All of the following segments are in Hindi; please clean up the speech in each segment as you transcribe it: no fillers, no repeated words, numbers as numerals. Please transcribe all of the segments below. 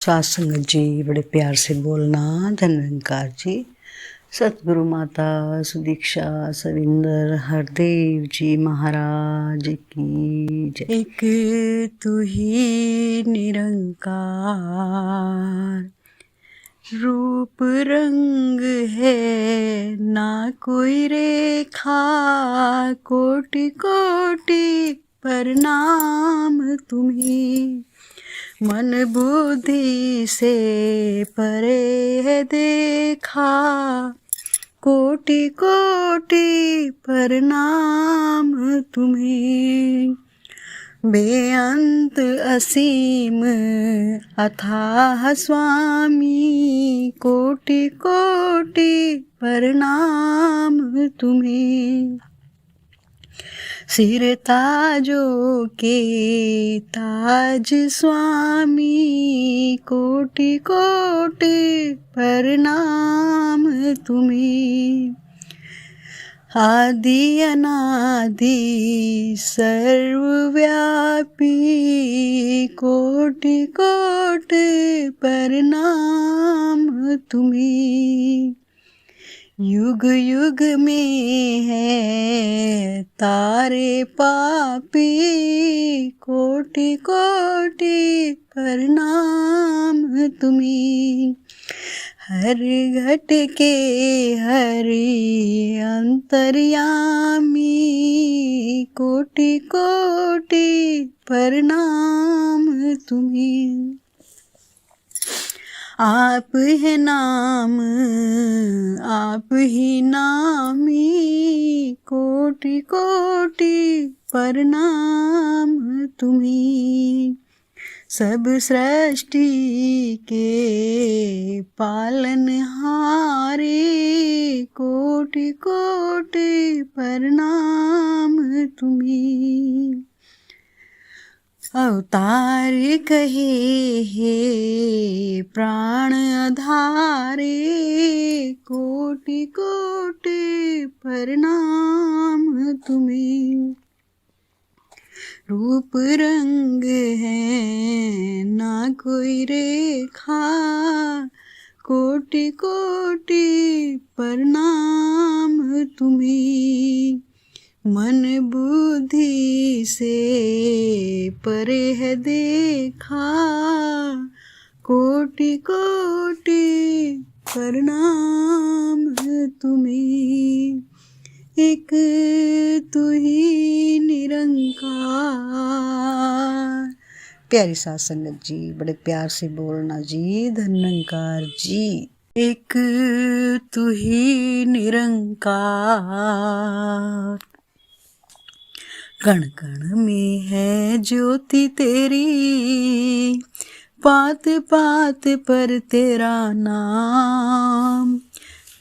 सात संगत जी, बड़े प्यार से बोलना। धन निरंकार जी, सतगुरु माता सुदीक्षा सविंदर हरदेव जी महाराज की जय। एक तू ही निरंकार, रूप रंग है ना कोई रेखा, कोटि कोटि प्रणाम तुम्हें। मन बुद्धि से परे है देखा, कोटि कोटि प्रणाम तुम्हें। बेअंत असीम अथाह स्वामी, कोटि कोटि प्रणाम तुम्हें। सिर ताजों के ताज स्वामी, कोटि कोटि प्रणाम तुम्हें। आदि अनादि सर्वव्यापी, कोटि कोटि प्रणाम तुम्हें। युग युग में है तारे पापी, कोटि कोटि प्रणाम तुम्हें। हर घट के हरि अंतर्यामी, कोटि कोटि प्रणाम तुम्हें। आप है नाम आप ही नामी, कोटि कोटि प्रणाम तुम्हें। सब सृष्टि के पालनहारे, कोटि कोटि प्रणाम तुम्हें। अवतार कहे हे प्राण आधारे, कोटि कोटि प्रणाम तुम्हें। रूप रंग है ना कोई रेखा, कोटि कोटि प्रणाम तुम्हें। मन बुद्धि से परे है देखा, कोटि कोटि प्रणाम तुम्हें। एक तू ही निरंकार। प्यारी साथ संगत जी, बड़े प्यार से बोलना जी। धन निरंकार जी। एक तू ही निरंकार, कण कण में है ज्योति तेरी, पात पात पर तेरा नाम।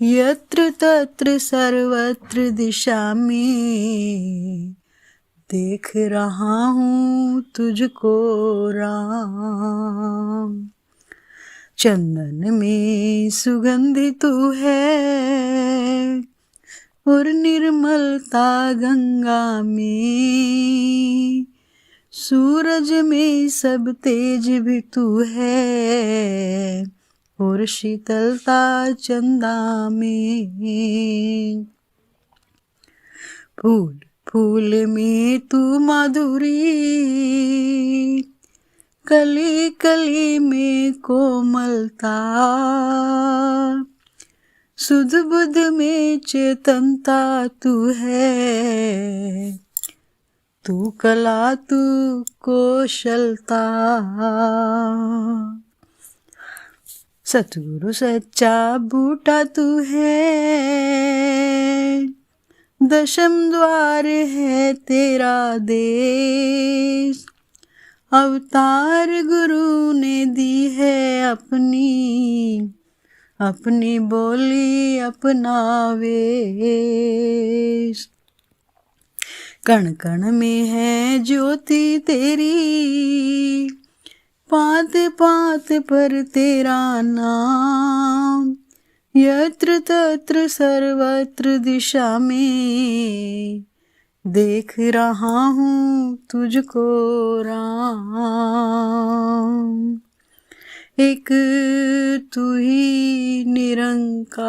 यत्र तत्र सर्वत्र दिशा में, देख रहा हूँ तुझको राम। चंदन में सुगंधि तू है, और निर्मलता गंगा में। सूरज में सब तेज भी तू है, और शीतलता चंदा में। फूल फूल में तू माधुरी, कली कली में कोमलता। सुध बुध में चेतनता तू है, तू कला तू कौशलता। सतगुरु सच्चा बूटा तू है, दशम द्वार है तेरा देश। अवतार गुरु ने दी है अपनी, अपनी बोली अपना वेश। कण कण में है ज्योति तेरी, पात पात पर तेरा नाम। यत्र तत्र सर्वत्र दिशा में, देख रहा हूँ तुझको राम। एक तू ही निरंकार।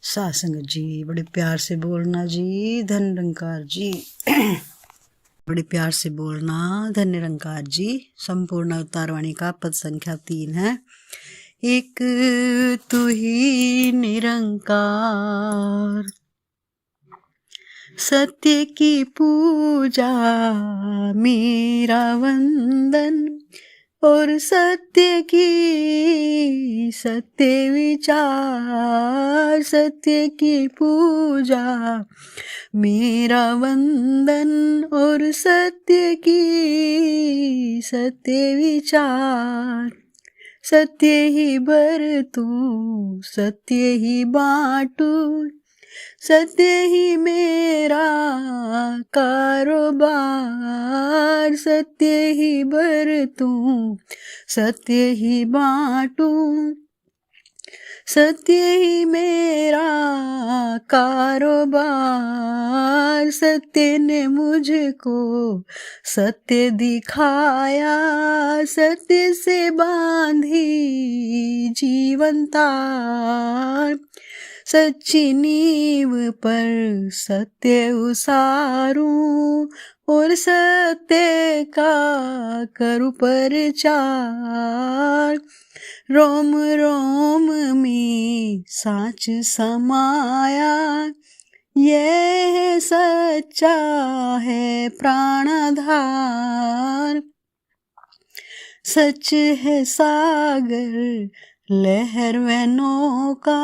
साथ संगत जी, बड़े प्यार से बोलना जी, धन निरंकार जी। बड़े प्यार से बोलना, धन निरंकार जी। संपूर्ण अवतार वाणी का पद संख्या 3 है। एक तू ही निरंकार, सत्य की पूजा मेरा वंदन, और सत्य की सत्य विचार। सत्य की पूजा मेरा वंदन, और सत्य की सत्य विचार। सत्य ही बरतूं, सत्य ही बांटूं, सत्य ही मेरा कारोबार। सत्य ही बरतूं, सत्य ही बांटूं, सत्य ही मेरा कारोबार। सत्य ने मुझको सत्य दिखाया, सत्य से बांधी जीवन तार। सच्ची नींव पर सत्य उसारूं, और सत्य का करूं प्रचार। रोम रोम में साच समाया, यह सच्चा है प्राणधार। सच है सागर लहर व नौका,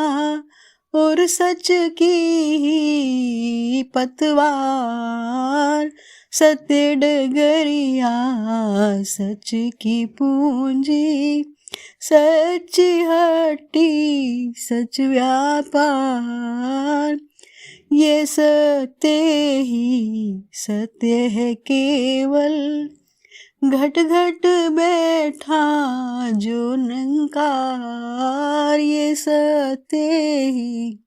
और सच की ही पतवार। सत्य डगरिया सच की पूंजी, सच हट्टी सच व्यापार। ये सत्य ही सत्य है केवल, घट घट बैठा जो निरंकार। ये सत्य ही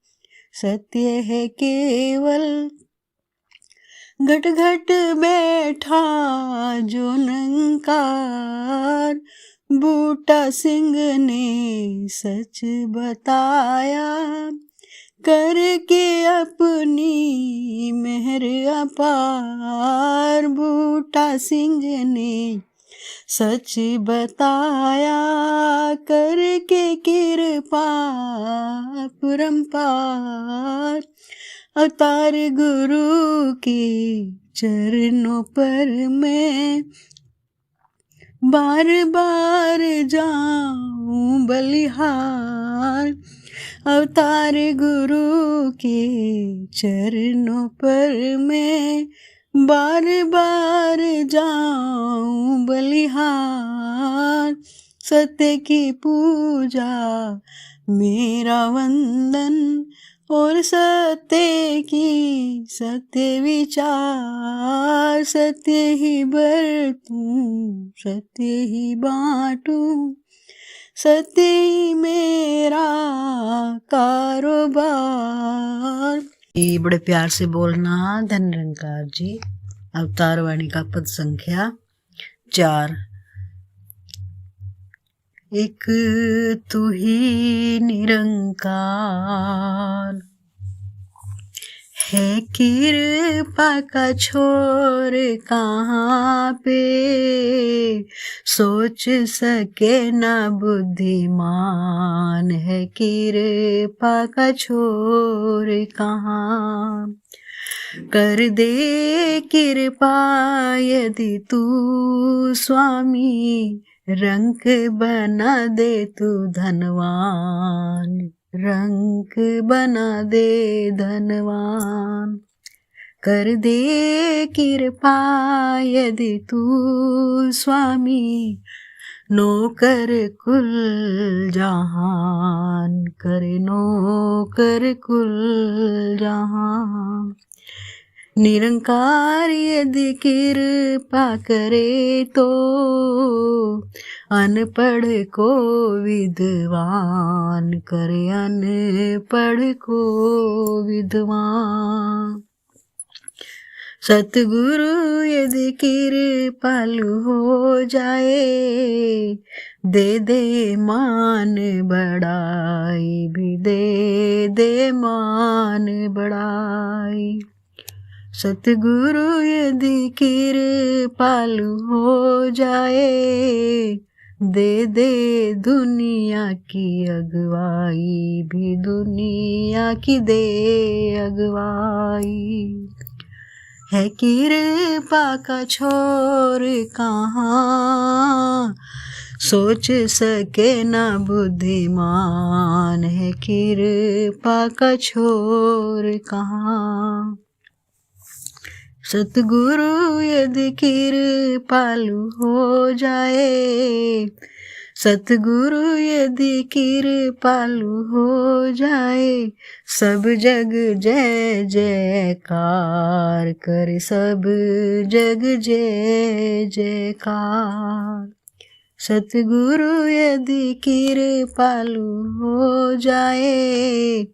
सत्य है केवल, घट घट बैठा जो निरंकार। बूटा सिंह ने सच बताया, करके अपनी मेहर अपार। बूटा सिंह ने सच बताया, करके कृपा परम्पार। अवतार गुरु के चरणों पर मैं बार बार जाऊं बलिहार। अवतार गुरु के चरणों पर मैं बार बार जाऊं बलिहार। सत्य की पूजा मेरा वंदन, और सत्य की सत्य विचार। सत्य ही बरतूं, सत्य ही बांटूं, सत्य ही मेरा कारोबार। ये बड़े प्यार से बोलना, धन निरंकार जी। अवतार वाणी का पद संख्या 4। एक तू ही निरंकार, है कृपा का छोर कहाँ पे, सोच सके ना बुद्धिमान। है कृपा का छोर कहाँ, कर दे कृपा यदि तू स्वामी। रंग बना दे तू धनवान, रंग बना दे धनवान। कर दे कृपा यदि तू स्वामी। नौकर कुल जहान, करे नौकर कुल जहान। निरंकार यदि कृपा करे तो, अनपढ़ को विद्वान करे, अनपढ़ को विद्वान। सतगुरु यदि कृपालु हो जाए, दे दे मान बढ़ाई, भी दे दे मान बढ़ाई। सतगुरु यदि कृपालु हो जाए, दे दे दुनिया की अगुवाई, भी दुनिया की दे अगुवाई। है कृपा का छोर कहाँ, सोच सके ना बुद्धिमान, है कृपा का छोर कहाँ। सतगुरु यदि कृपालु हो जाए, सतगुरु यदि कृपालु हो जाए, सब जग जय जयकार करे, सब जग जय जयकार। सतगुरु यदि कृपालु हो जाए,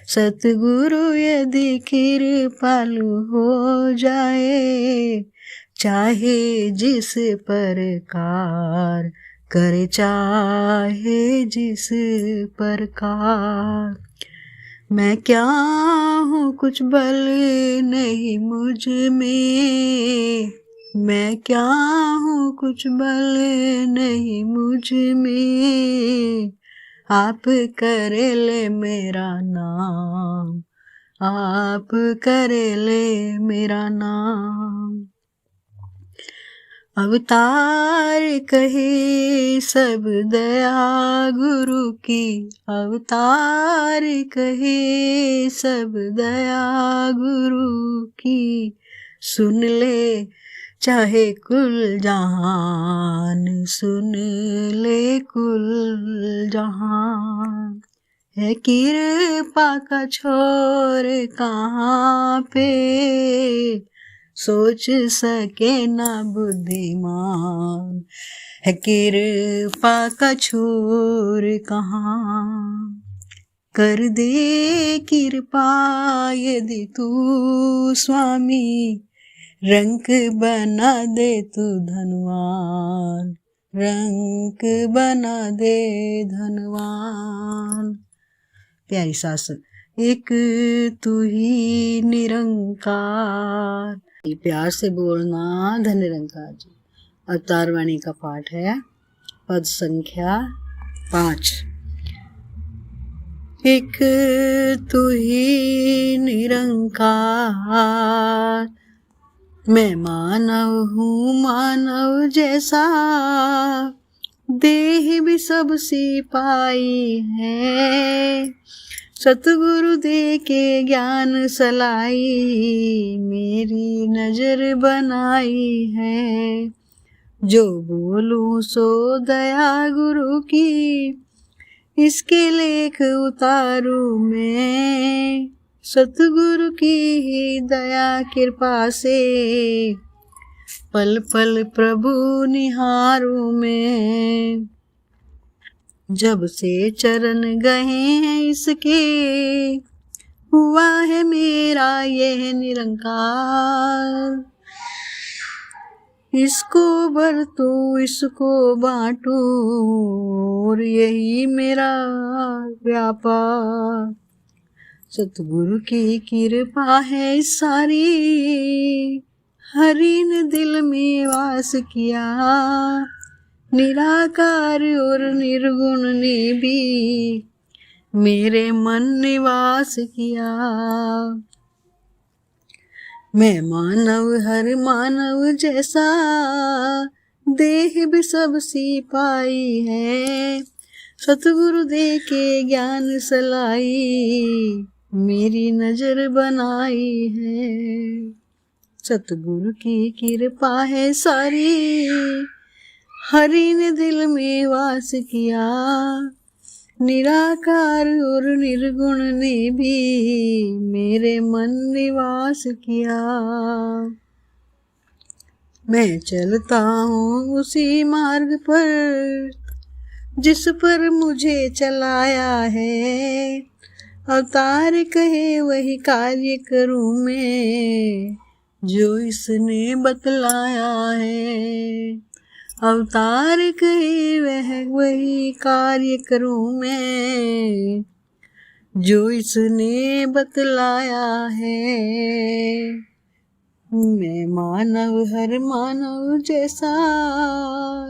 सतगुरु यदि कृपालु हो जाए, चाहे जिस प्रकार करे, चाहे जिस प्रकार। मैं क्या हूँ कुछ बल नहीं मुझ में, मैं क्या हूँ कुछ बल नहीं मुझ में, आप करे ले मेरा नाम, आप करे ले मेरा नाम। अवतार कहे सब दया गुरु की, अवतार कहे सब दया गुरु की, सुन ले चाहे कुल जहान, सुन ले कुल जहान। है कृपा का छोर कहाँ पे, सोच सके ना बुद्धिमान, है कृपा का छोर कहाँ। कर दे कृपा यदि तू स्वामी, रंक बना दे तू धनवान, रंक बना दे धनवान। प्यारी सासन, एक तू ही निरंकार। प्यार से बोलना धन निरंकार जी। अवतार वाणी का पाठ है, पद संख्या 5। एक तू ही निरंकार, मैं मानव हूँ मानव जैसा, देह भी सब सिपाही है, सतगुरु दे के ज्ञान सलाई, मेरी नजर बनाई है। जो बोलूं सो दया गुरु की, इसके लेख उतारू मैं, सतगुरु की ही दया कृपा से, पल पल प्रभु निहारू मैं। जब से चरण गए हैं इसके, हुआ है मेरा यह निरंकार, इसको बरतूं इसको बांटूं, और यही मेरा व्यापार। सतगुरु की कृपा है सारी, हरि ने दिल में वास किया, निराकार और निर्गुण ने भी मेरे मन निवास किया। मैं मानव हर मानव जैसा, देह भी सब सिपाही है, सतगुरु दे के ज्ञान सलाई, मेरी नजर बनाई है। सतगुरु की कृपा है सारी, हरि ने दिल में वास किया, निराकार और निर्गुण ने भी मेरे मन निवास किया। मैं चलता हूँ उसी मार्ग पर, जिस पर मुझे चलाया है, अवतार कहे वही कार्य करूँ मैं, जो इसने बतलाया है। अवतार कहे वह वही कार्य करूं मैं, जो इसने बतलाया है। मैं मानव हर मानव जैसा,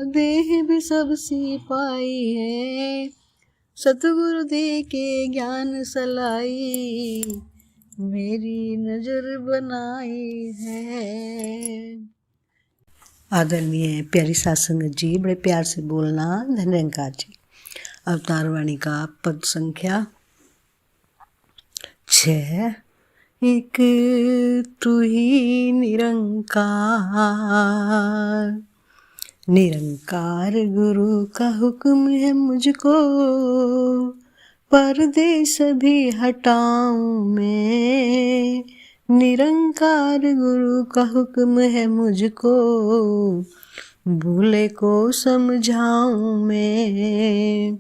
देह भी सबसी पाई है। सतगुरु दे के ज्ञान सलाई, मेरी नजर बनाई है। आदरणीय प्यारी साध संगत जी, बड़े प्यार से बोलना। धन निरंकार जी। अवतार वाणी का पद संख्या 6। एक तू ही निरंकार, निरंकार गुरु का हुक्म है मुझको, पर्दे सभी हटाऊं मैं। निरंकार गुरु का हुक्म है मुझको, भूले को समझाऊं मैं।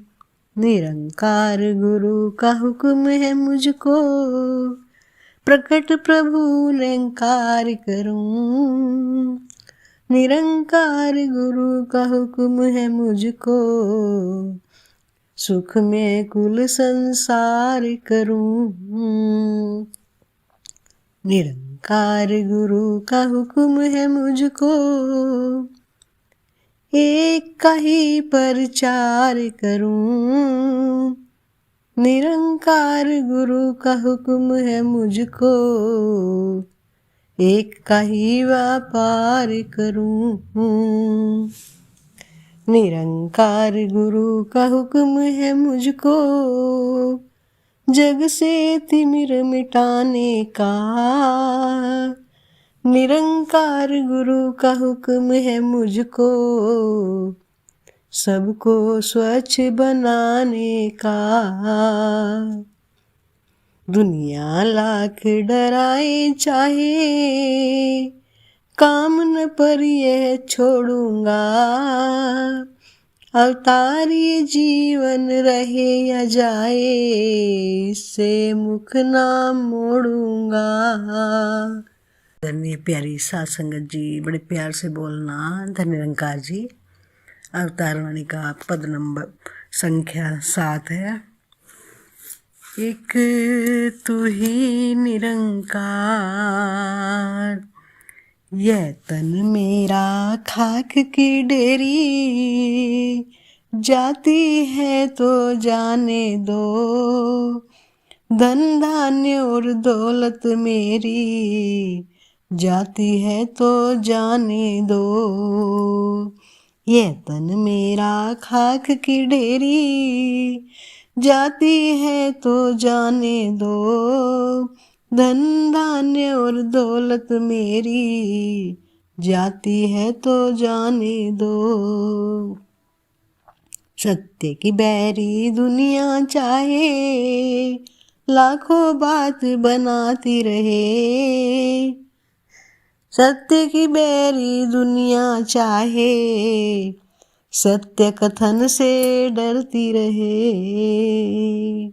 निरंकार गुरु का हुक्म है मुझको, प्रकट प्रभु निरंकार करूं। निरंकार गुरु का हुक्म है मुझको, सुख में कुल संसार करूं। निरंकार गुरु का हुक्म है मुझको, एक का ही प्रचार करूं। निरंकार गुरु का हुक्म है मुझको, एक का ही व्यापार करूं। निरंकार गुरु का हुक्म है मुझको, जग से तिमिर मिटाने का। निरंकार गुरु का हुक्म है मुझको, सबको स्वच्छ बनाने का। दुनिया लाख डराए चाहे, काम न पर यह छोड़ूंगा। अवतार ये जीवन रहे या जाए, इससे मुख ना मोड़ूंगा। धन्य प्यारी साध संगत जी, बड़े प्यार से बोलना। धन निरंकार जी। अवतार वाणी का पद नंबर संख्या 7 है। एक तू ही निरंकार, यह तन मेरा खाक की डेरी। जाती है तो जाने दो, धन धान्य और दौलत मेरी। जाती है तो जाने दो, यह तन मेरा खाक की ढेरी। जाती है तो जाने दो, धन धान्य और दौलत मेरी। जाती है तो जाने दो। सत्य की बैरी दुनिया चाहे, लाखों बात बनाती रहे। सत्य की बैरी दुनिया चाहे, सत्य कथन से डरती रहे।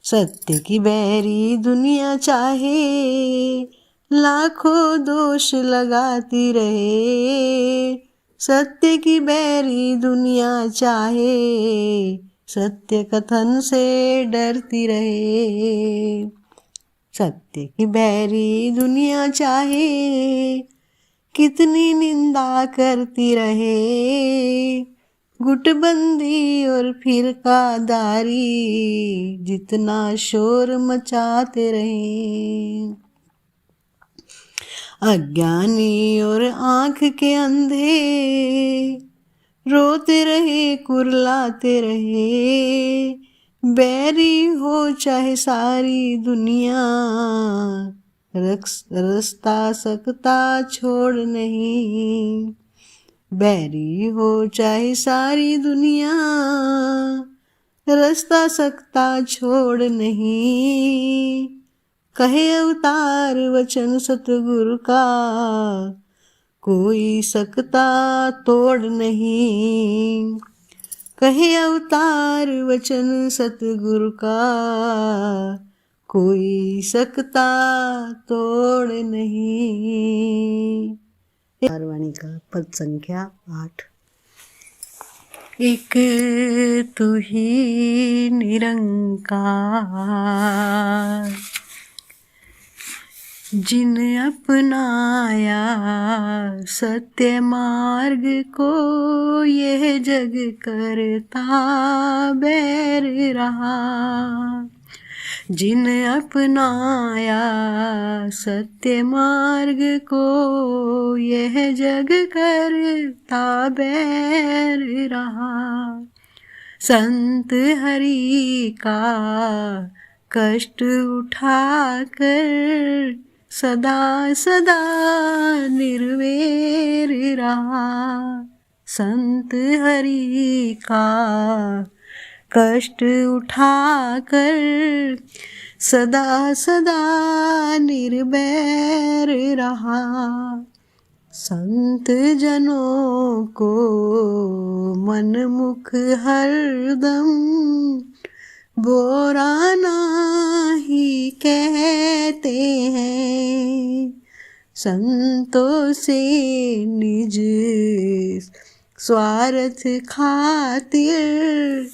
सत्य की बैरी दुनिया चाहे, लाखों दोष लगाती रहे। सत्य की बैरी दुनिया चाहे, सत्य कथन से डरती रहे। सत्य की बैरी दुनिया चाहे, कितनी निंदा करती रहे। गुटबंदी और फिरकादारी, जितना शोर मचाते रहे। अज्ञानी और आंख के अंधे, रोते रहे कुरलाते रहे। बैरी हो चाहे सारी दुनिया, रास्ता सकता छोड़ नहीं। बैरी हो चाहे सारी दुनिया, रास्ता सकता छोड़ नहीं। कहे अवतार वचन सतगुरु का, कोई सकता तोड़ नहीं। कहे अवतार वचन सतगुरु का, कोई सकता तोड़ नहीं। वाणी का पद संख्या 8। एक तू ही निरंकार, जिन अपनाया सत्य मार्ग को, यह जग करता बैर रहा। जिन अपनाया सत्य मार्ग को, यह जग करता बैर रहा। संत हरि का कष्ट उठाकर सदा सदा निर्वैर रहा। संत हरि का कष्ट उठाकर सदा सदा निर्वैर रहा। संत जनों को मन मुख हरदम बुरा नहीं कहते हैं। संतों से निज स्वार्थ खातिर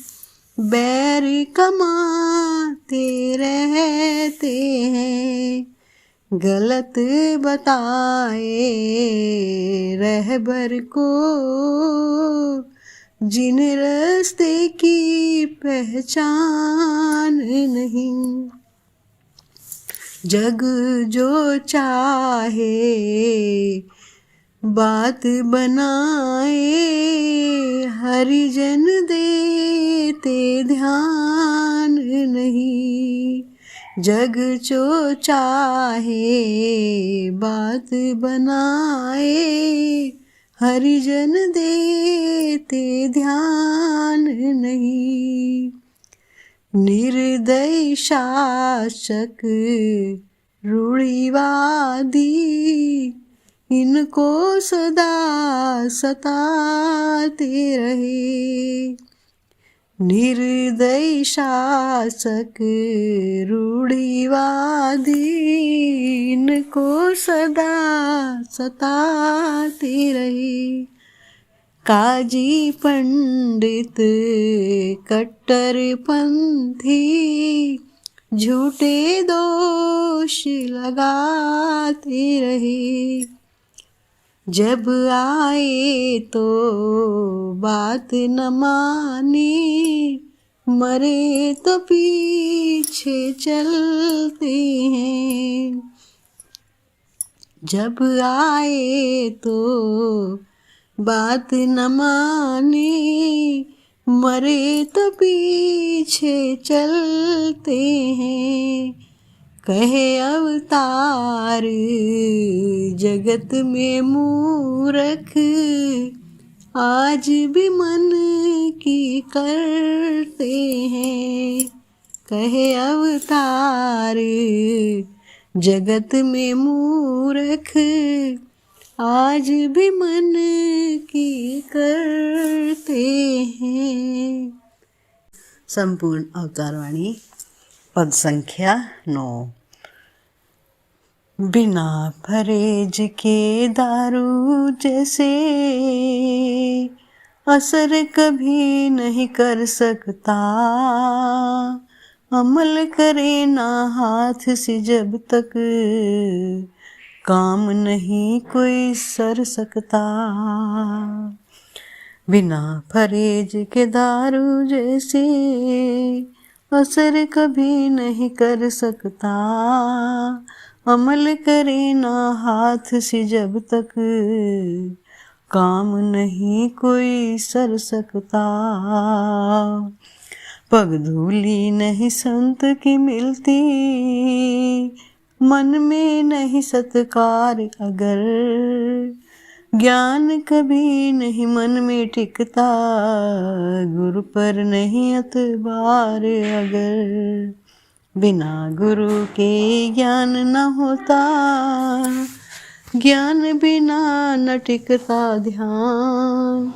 बैर कमाते रहते हैं। गलत बताए रहबर को, जिन रास्ते की पहचान नहीं। जग जो चाहे बात बनाए, हरिजन देते ध्यान नहीं। जग जो चाहे बात बनाए, हरिजन देते ध्यान नहीं। निर्दयी शासक रूढ़िवादी, इनको सदा सताते रहे। निर्दयी शासक रूढ़िवादी, इनको सदा सताते रहे। काजी पंडित कट्टरपंथी, झूठे दोष लगाते रहे। जब आए तो बात न मानी, मरे तो पीछे चलते हैं। जब आए तो बात न मानी, मरे तो पीछे चलते हैं। कहे अवतार जगत में मूर्ख, आज भी मन की करते हैं। कहे अवतार जगत में मूर्ख, आज भी मन की करते हैं। संपूर्ण अवतारवाणी पद संख्या 9। बिना परहेज के दारू जैसे, असर कभी नहीं कर सकता। अमल करे ना हाथ से जब तक, काम नहीं कोई सर सकता। बिना परहेज के दारू जैसे, असर कभी नहीं कर सकता। अमल करे ना हाथ से जब तक, काम नहीं कोई सर सकता। पग धूली नहीं संत की मिलती, मन में नहीं सत्कार अगर। ज्ञान कभी नहीं मन में टिकता, गुरु पर नहीं अतबार अगर। बिना गुरु के ज्ञान न होता, ज्ञान बिना न टिकता ध्यान।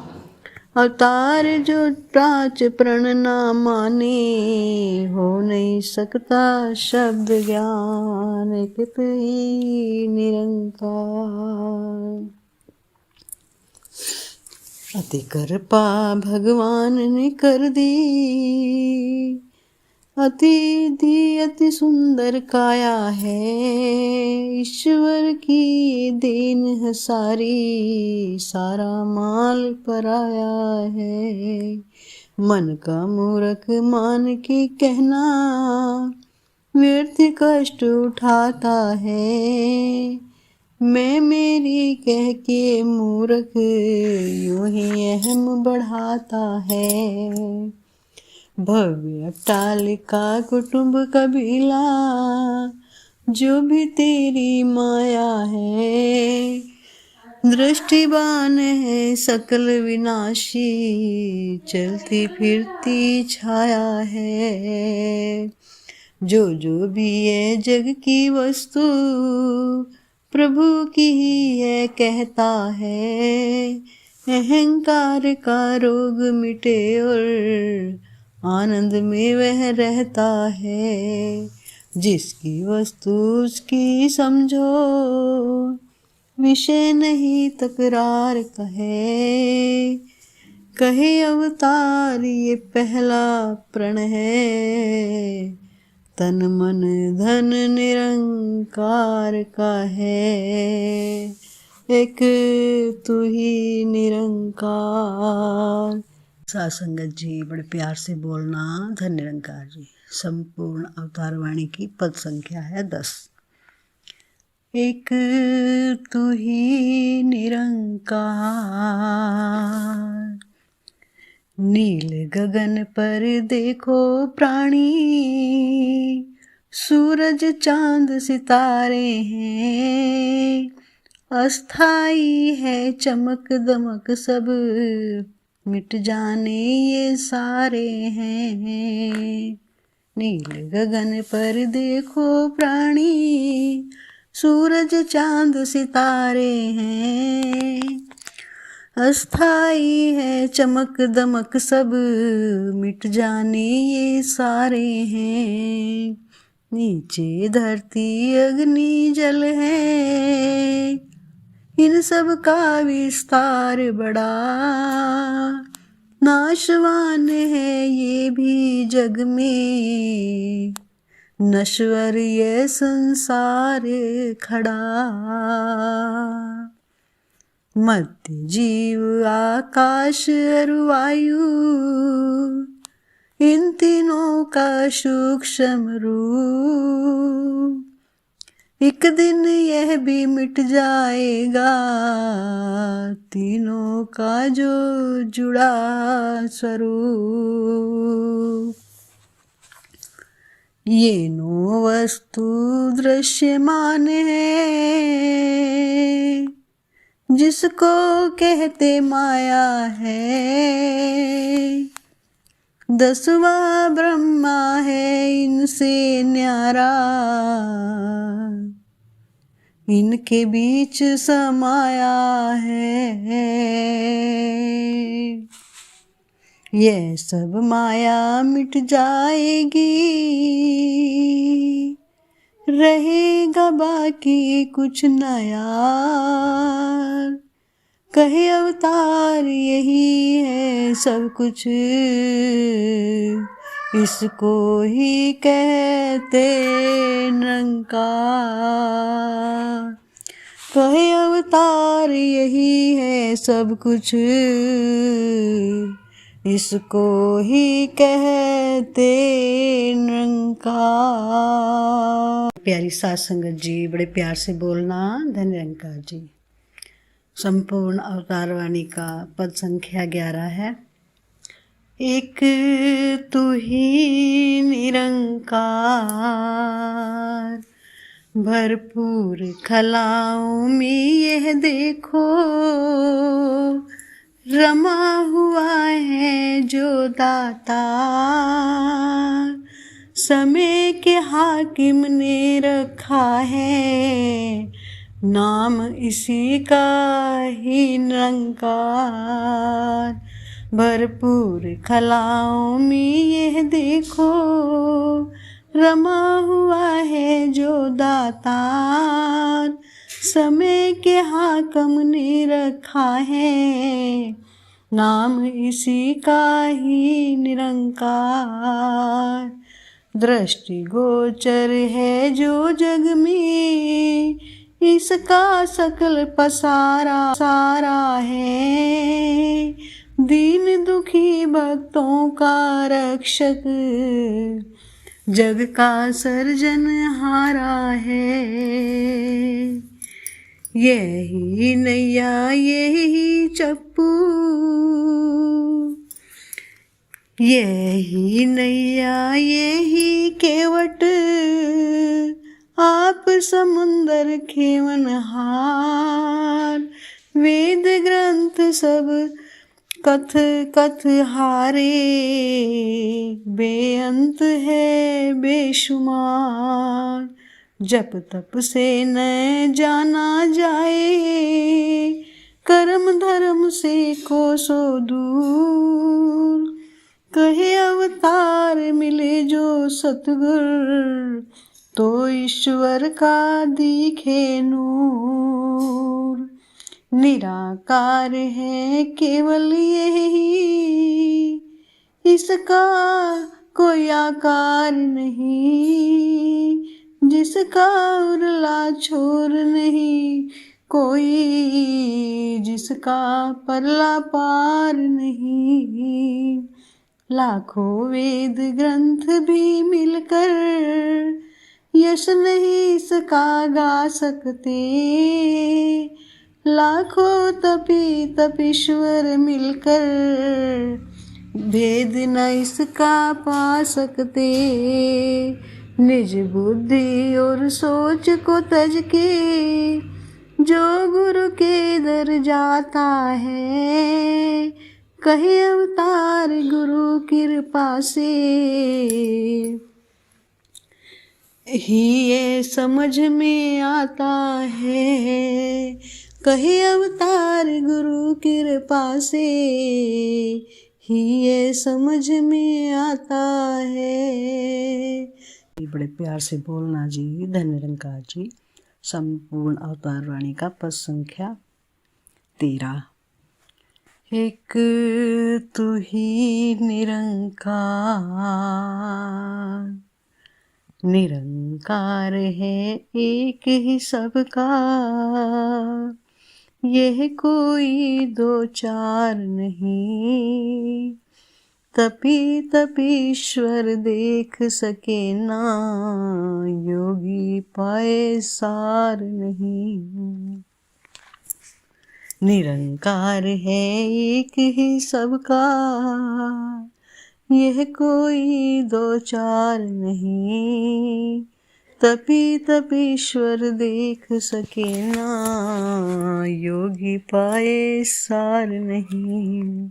अवतार जो प्राच प्रण ना माने, हो नहीं सकता शब्द ज्ञान, कित ही निरंकार। अति कृपा भगवान ने कर दी, अति सुंदर काया है, ईश्वर की देन है सारी, सारा माल पराया है। मन का मूर्ख मान के कहना, व्यर्थ कष्ट उठाता है। मैं मेरी कह के मूर्ख यूं ही अहम बढ़ाता है। भव्य अट्टालिका कुटुंब कबीला, जो भी तेरी माया है, दृष्टिबान है सकल विनाशी, चलती फिरती छाया है। जो भी है जग की वस्तु, प्रभु की ही है कहता है। अहंकार का रोग मिटे और आनंद में वह रहता है। जिसकी वस्तु उसकी समझो, विषय नहीं तकरार कहे। कहे अवतार ये पहला प्रण है, तन मन धन निरंकार का है। एक तू ही निरंकार। साथ संगत जी, बड़े प्यार से बोलना धन निरंकार जी। संपूर्ण अवतार वाणी की पद संख्या है 10। एक तू ही निरंकार, नील गगन पर देखो प्राणी, सूरज चांद सितारे हैं। अस्थाई है चमक दमक सब, मिट जाने ये सारे हैं। नील गगन पर देखो प्राणी, सूरज चांद सितारे हैं। अस्थाई है चमक दमक सब, मिट जाने ये सारे हैं। नीचे धरती अग्नि जल है, इन सब का विस्तार बड़ा। नाशवान है ये भी जग में, नश्वर ये संसार खड़ा। मध्य जीव आकाश और वायु, इन तीनों का सूक्ष्म रूप। एक दिन यह भी मिट जाएगा, तीनों का जो जुड़ा स्वरूप। ये नो वस्तु दृश्यमान है, जिसको कहते माया है। 10वां ब्रह्मा है इनसे न्यारा, इनके बीच समाया है। यह सब माया मिट जाएगी, रहेगा बाकी कुछ नया। कहे अवतार यही है सब कुछ, इसको ही कहते निरंकार। कहे अवतार यही है सब कुछ, इसको ही कहते निरंकार। प्यारी साथ संगत जी, बड़े प्यार से बोलना धन निरंकार जी। संपूर्ण अवतार वाणी का पद संख्या 11 है। एक तू ही निरंकार, भरपूर खलाओं में यह देखो, रमा हुआ है जो दाता। समय के हाकिम ने रखा है, नाम इसी का ही निरंकार। भरपूर खलाओं में यह देखो रमा हुआ है जो दातार, समय के हाकम ने रखा है नाम इसी का ही निरंकार। दृष्टि गोचर है जो जग में इसका सकल पसारा सारा है, दीन दुखी भक्तों का रक्षक जग का सर्जनहारा है। यही नैया यही चप्पू, यही नैया यही केवट, आप समुंदर खेवनहार। वेद ग्रंथ सब कथ कथ हारे, बेअंत है बेशुमार। जप तप से न जाना जाए, कर्म धर्म से कोसों दूर। कहे अवतार मिले जो सतगुर, तो ईश्वर का दिखे नूर। निराकार है केवल यही, इसका कोई आकार नहीं। जिसका उरला छोर नहीं कोई, जिसका परला पार नहीं। लाखों वेद ग्रंथ भी मिलकर यश नहीं इसका गा सकते। लाखों तपी तपीश्वर मिलकर भेद न इसका पा सकते। निज बुद्धि और सोच को तज के जो गुरु के दर जाता है, कहे अवतार गुरु कृपा से ही ये समझ में आता है। कहे अवतार गुरु कृपा से ही ये समझ में आता है। बड़े प्यार से बोलना जी। धन निरंकार जी। संपूर्ण अवतार वाणी का पद संख्या 13। एक तू ही निरंकार, निरंकार है एक ही सबका। यह कोई दो चार नहीं, तपी तपीश्वर देख सके ना। योगी पाए सार नहीं, निरंकार है एक ही सबका। यह कोई दो चार नहीं, तपी तपीश्वर देख सके ना। योगी पाए सार नहीं,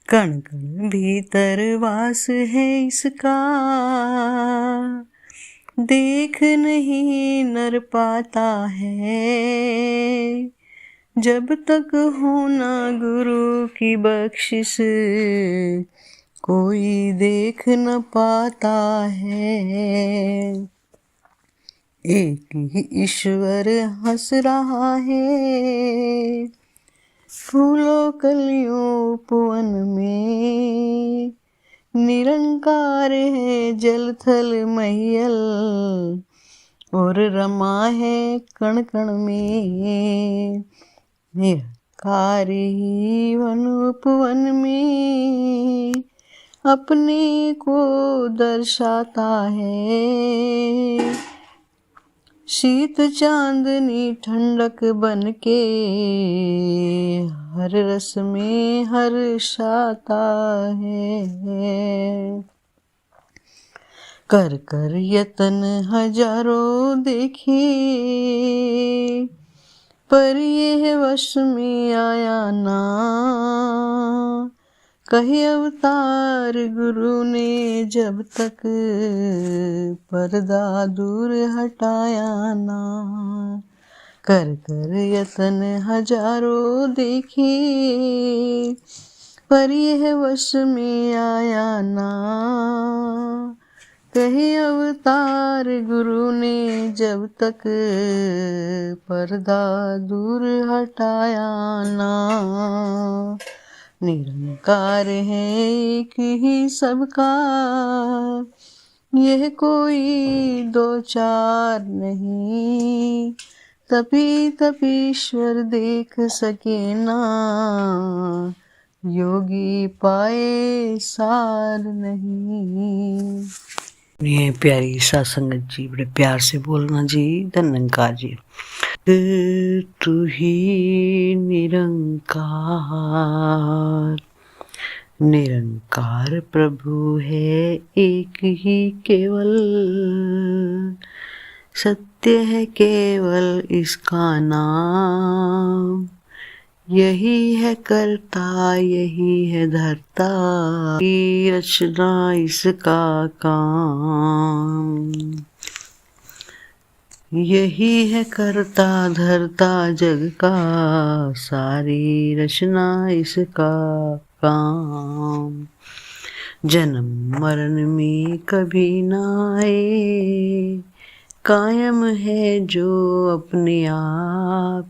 कण कण भीतर वास है इसका। देख नहीं नर पाता है, जब तक होना गुरु की बख्शिश कोई देख न पाता है। एक ही ईश्वर हंस रहा है, फूलों कलियों उपवन में। निरंकार है जल थल महियल, और रमा है कण कण में। निरंकार ही वन उपवन में अपने को दर्शाता है। शीत चांदनी ठंडक बन के हर रस में हर्षाता है। कर कर यतन हजारों देखे, पर यह वश में आया ना। कहे अवतार गुरु ने जब तक पर्दा दूर हटाया ना। कर कर यतन हजारों देखे, पर यह वश में आया ना। कहे अवतार गुरु ने जब तक पर्दा दूर हटाया ना। निरंकार है एक ही सबका, यह कोई दो चार नहीं। तभी तपीश्वर देख सके ना, योगी पाए सार नहीं। ये प्यारी सा संगत जी, बड़े प्यार से बोलना जी। धन्यकार जी। तू ही निरंकार, निरंकार प्रभु है एक ही केवल। सत्य है केवल इसका नाम, यही है करता यही है धरता, की रचना इसका काम। यही है करता धरता जग का, सारी रचना इसका काम। जन्म मरण में कभी ना आए, कायम है जो अपने आप।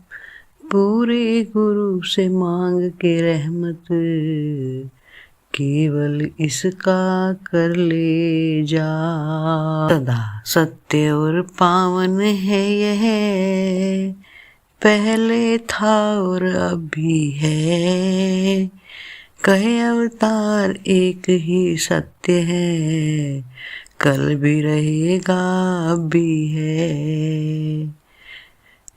पूरे गुरु से मांग के रहमत, केवल इसका कर ले जा। सदा सत्य और पावन है यह, पहले था और अब भी है। कहे अवतार एक ही सत्य है, कल भी रहेगा अब भी है।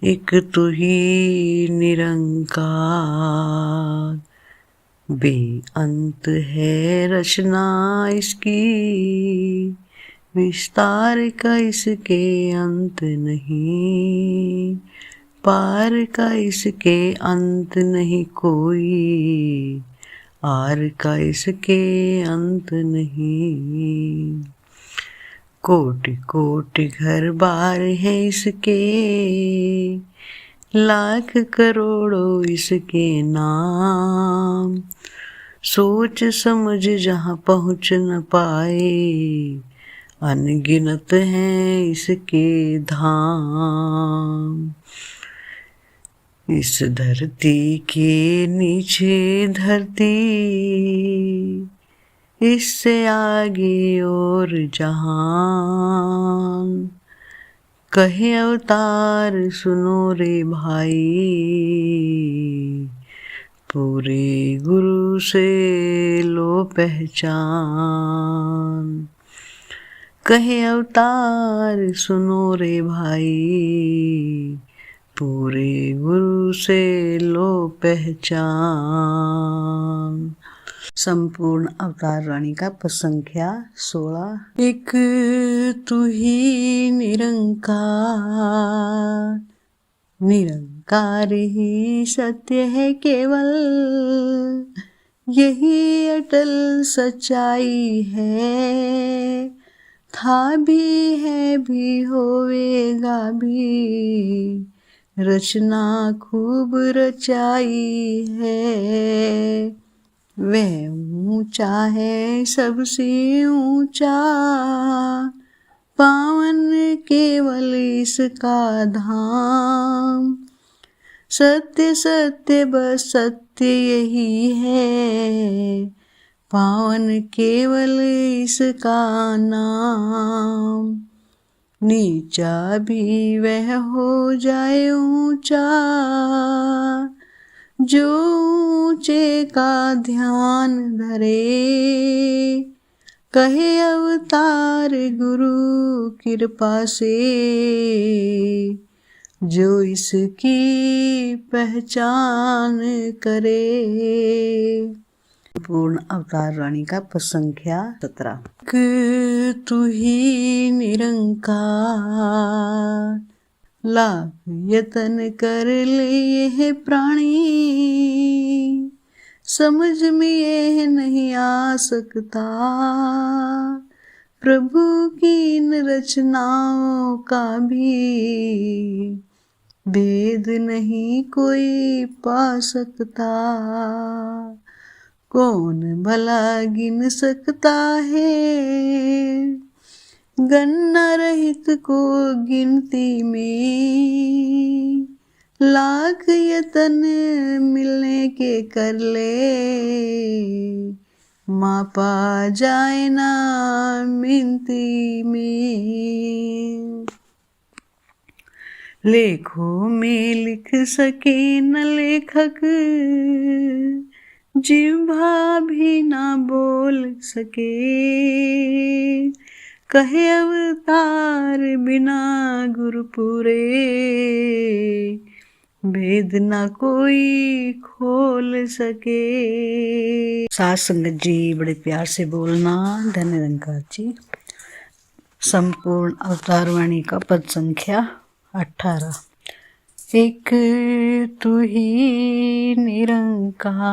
एक तू ही निरंकार, बेअंत है रचना इसकी। विस्तार का इसके अंत नहीं, पार का इसके अंत नहीं कोई। आर का इसके अंत नहीं। कोटि कोटि घर बार है इसके, लाख करोड़ों इसके नाम। सोच समझ जहाँ पहुँच न पाए, अनगिनत हैं इसके धाम। इस धरती के नीचे धरती, इससे आगे और जहान। कहे अवतार सुनो रे भाई, पूरे गुरु से लो पहचान। कहे अवतार सुनो रे भाई, पूरे गुरु से लो पहचान। संपूर्ण अवतार वाणी का पद संख्या 16। एक तू ही निरंकार, निरंकार ही सत्य है केवल। यही अटल सच्चाई है, था भी है भी होवेगा भी। रचना खूब रचाई है, वह ऊंचा है सबसे ऊंचा। पावन केवल इसका धाम। सत्य सत्य बस सत्य यही है, पावन केवल इसका नाम। नीचा भी वह हो जाए ऊंचा, जो ऊंचे का ध्यान धरे। कहे अवतार गुरु कृपा से, जो इसकी पहचान करे। पूर्ण अवतार वाणी का पद संख्या 17। तू ही निरंकार, लाख यतन कर ले यह प्राणी। समझ में यह नहीं आ सकता, प्रभु की इन रचनाओं का भी भेद नहीं कोई पा सकता। कौन भला गिन सकता है गन्ना रहित को गिनती में। लाख यतन मिलने के कर ले, मापा जाए ना मिनती में। लेखों में लिख सके न लेखक, जिह्वा भी ना बोल सके। कहे अवतार बिना गुरपुरे, भेद ना कोई खोल सके। साथ संगत जी बड़े प्यार से बोलना। धन्य निरंकार जी। संपूर्ण अवतार वाणी का पद संख्या 18। एक तू ही निरंकार,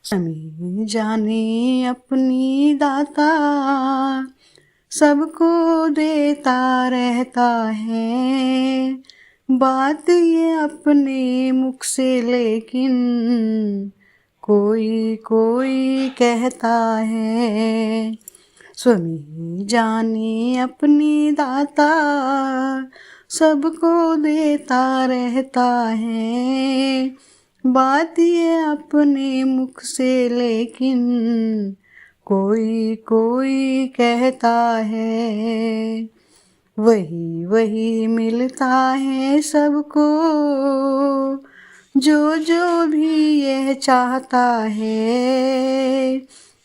सभी जाने अपनी दाता। सबको देता रहता है, बात ये अपने मुख से लेकिन कोई कोई कहता है। स्वामी जाने अपनी दाता, सबको देता रहता है, बात ये अपने मुख से लेकिन कोई कोई कहता है। वही वही मिलता है सबको, जो जो भी यह चाहता है।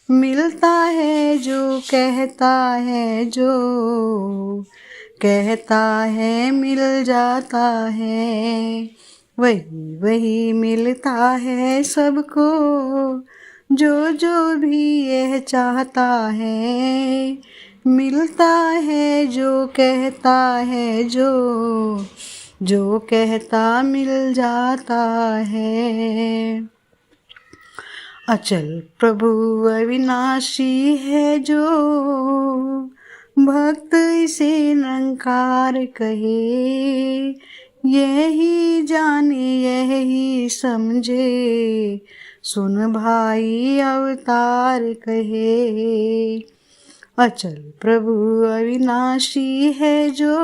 मिलता है जो कहता है, जो कहता है मिल जाता है। वही वही मिलता है सबको, जो जो भी यह चाहता है। मिलता है जो कहता है, जो जो कहता मिल जाता है। अचल प्रभु अविनाशी है जो, भक्त इसे निरंकार कहे। यही जाने यही समझे, सुन भाई अवतार कहे। अचल प्रभु अविनाशी है जो,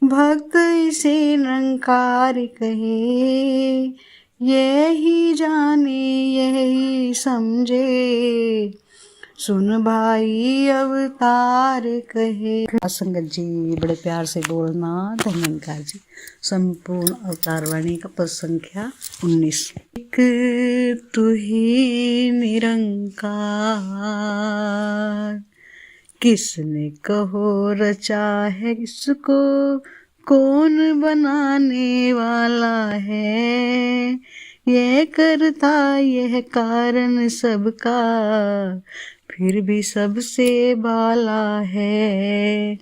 भक्त इसे निरंकार कहे। यही जाने यही समझे, सुन भाई अवतार कहे। संगत जी बड़े प्यार से बोलना। धन्यवाद जी। संपूर्ण अवतार वाणी का पद संख्या 19। एक तू ही निरंकार, किसने कहो रचा है इसको, कौन बनाने वाला है। यह करता यह कारण सबका, फिर भी सबसे बाला है।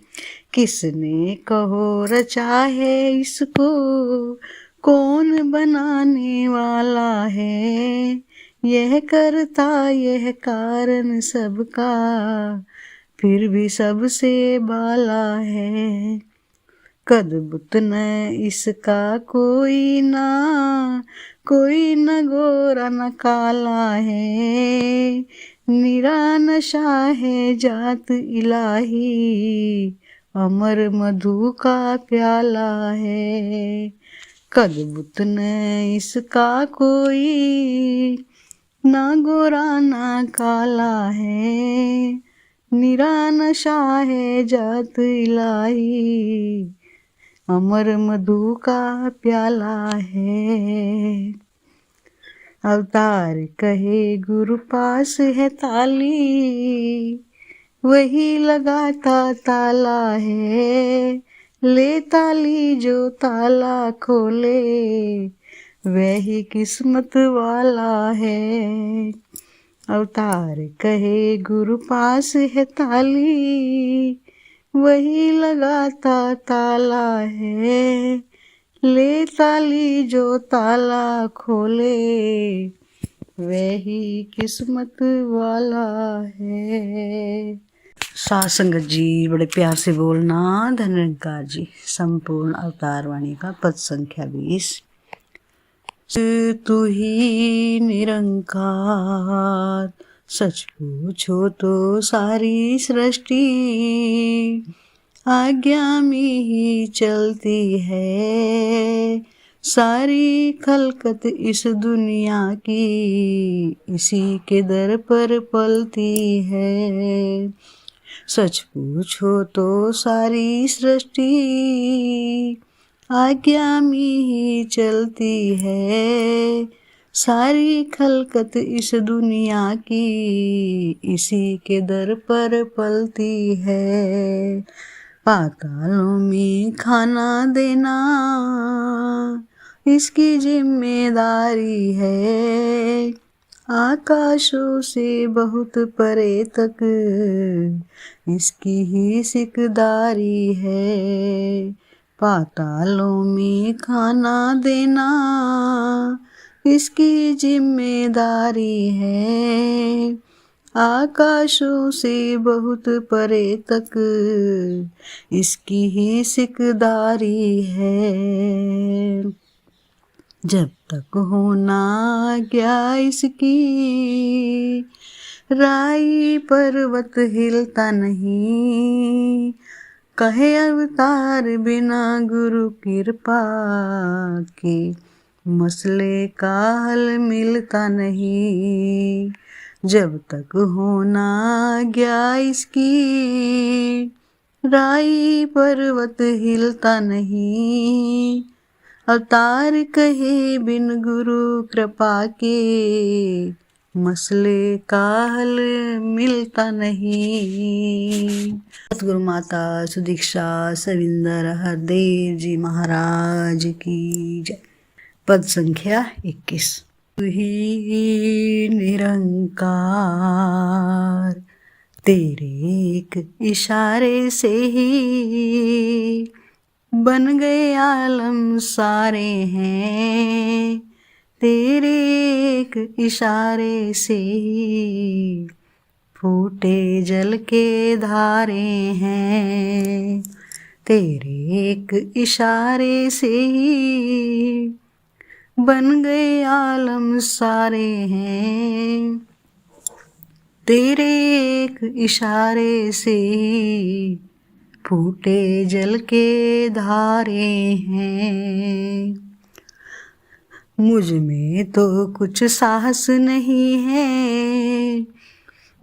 किसने कहो रचा है इसको, कौन बनाने वाला है। यह करता यह कारण सबका, फिर भी सबसे बाला है। कदबुत न इसका कोई ना, कोई न गोरा न काला है। निरा नशा है जात इलाही, अमर मधु का प्याला है। कदबुत न इसका कोई, ना गोरा ना काला है। निरा नशा है जात इलाही, अमर मधु का प्याला है। अवतार कहे गुरु पास है ताली, वही लगाता ताला है। ले ताली जो ताला खोले, वही किस्मत वाला है। अवतार कहे गुरु पास है ताली, वही लगाता ताला है। ले ताली जो ताला खोले, वही किस्मत वाला है। साथ संगत जी बड़े प्यार से बोलना। धन्यवाद जी। संपूर्ण अवतार वाणी का पद संख्या 20। तू ही निरंकार, सच पूछो तो सारी सृष्टि आज्ञा में ही चलती है। सारी खलकत इस दुनिया की इसी के दर पर पलती है। सच पूछो तो सारी सृष्टि आज्ञा में ही चलती है। सारी खलकत इस दुनिया की इसी के दर पर पलती है। पातालों में खाना देना इसकी जिम्मेदारी है। आकाशों से बहुत परे तक इसकी ही सिकदारी है। पातालों में खाना देना इसकी जिम्मेदारी है। आकाशों से बहुत परे तक इसकी ही सिकदारी है। जब तक होना क्या इसकी राई पर्वत हिलता नहीं। कहे अवतार बिना गुरु कृपा के मसले का हल मिलता नहीं। जब तक होना गया इसकी राई पर्वत हिलता नहीं। अवतार कहे बिन गुरु कृपा के मसले का हल मिलता नहीं। सतगुरु माता सुदीक्षा सविंदर हरदेव जी महाराज की जय। पद संख्या 21। तू ही निरंकार, तेरे एक इशारे से ही बन गए आलम सारे हैं। तेरे एक इशारे से ही फूटे जल के धारे हैं। तेरे एक इशारे से ही बन गए आलम सारे हैं। तेरे एक इशारे से ही फूटे जल के धारे हैं। मुझ में तो कुछ साहस नहीं है,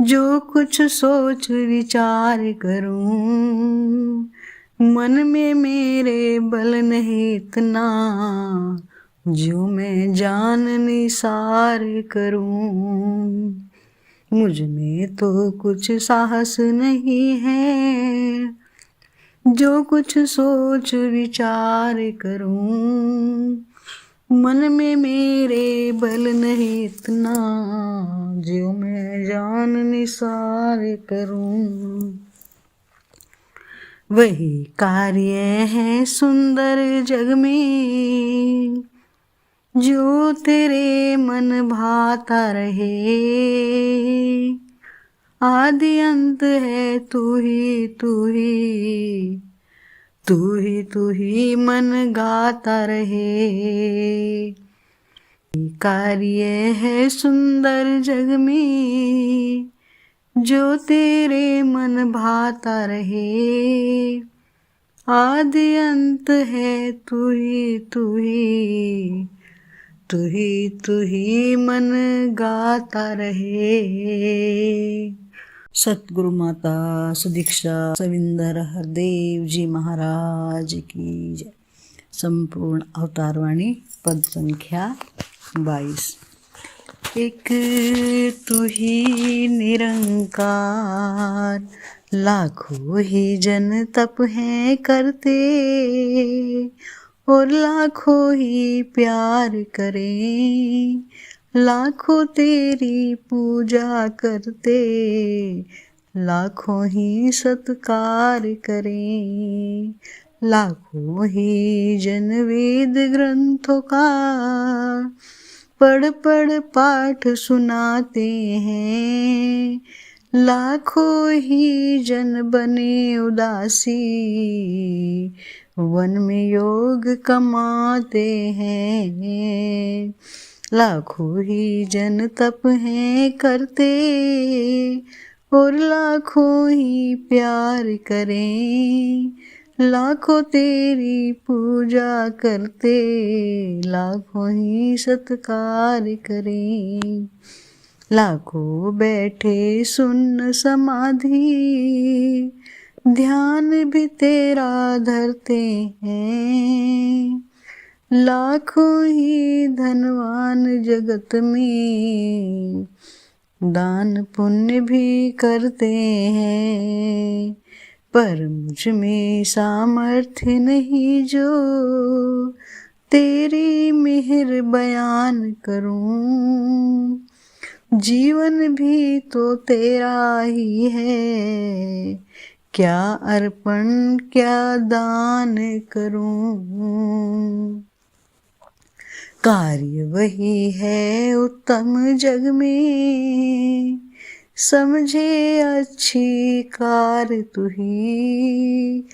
जो कुछ सोच विचार करूं। मन में मेरे बल नहीं इतना, जो मैं जान निसार करूं। मुझ में तो कुछ साहस नहीं है, जो कुछ सोच विचार करूं। मन में मेरे बल नहीं इतना, जो मैं जान निसार करूं। वही कार्य है सुंदर जग में, जो तेरे मन भाता रहे। आदि अंत है तू ही तू ही, तू ही तू ही मन गाता रहे। कार्य है सुंदर जग में, जो तेरे मन भाता रहे। आदि अंत है तू ही तू ही, तू ही तू ही मन गाता रहे। सतगुरु माता सुदीक्षा सविंदर हरदेव जी महाराज की जय। संपूर्ण अवतारवाणी पद संख्या 22। एक तू ही निरंकार, लाखों ही जन तप हैं करते, और लाखों ही प्यार करें। लाखों तेरी पूजा करते, लाखों ही सत्कार करें। लाखों ही जन वेद ग्रंथों का पढ़ पढ़ पाठ सुनाते हैं। लाखों ही जन बने उदासी, वन में योग कमाते हैं, लाखों ही जन तप हैं करते, और लाखों ही प्यार करें, लाखों तेरी पूजा करते, लाखों ही सत्कार करें, लाखों बैठे सुन्न समाधि, ध्यान भी तेरा धरते हैं, लाखों ही धनवान जगत में दान पुण्य भी करते हैं, पर मुझ में सामर्थ्य नहीं जो तेरी मेहर बयान करूं, जीवन भी तो तेरा ही है, क्या अर्पण क्या दान करूं, कार्य वही है उत्तम जग में, समझे अच्छी कार तू ही,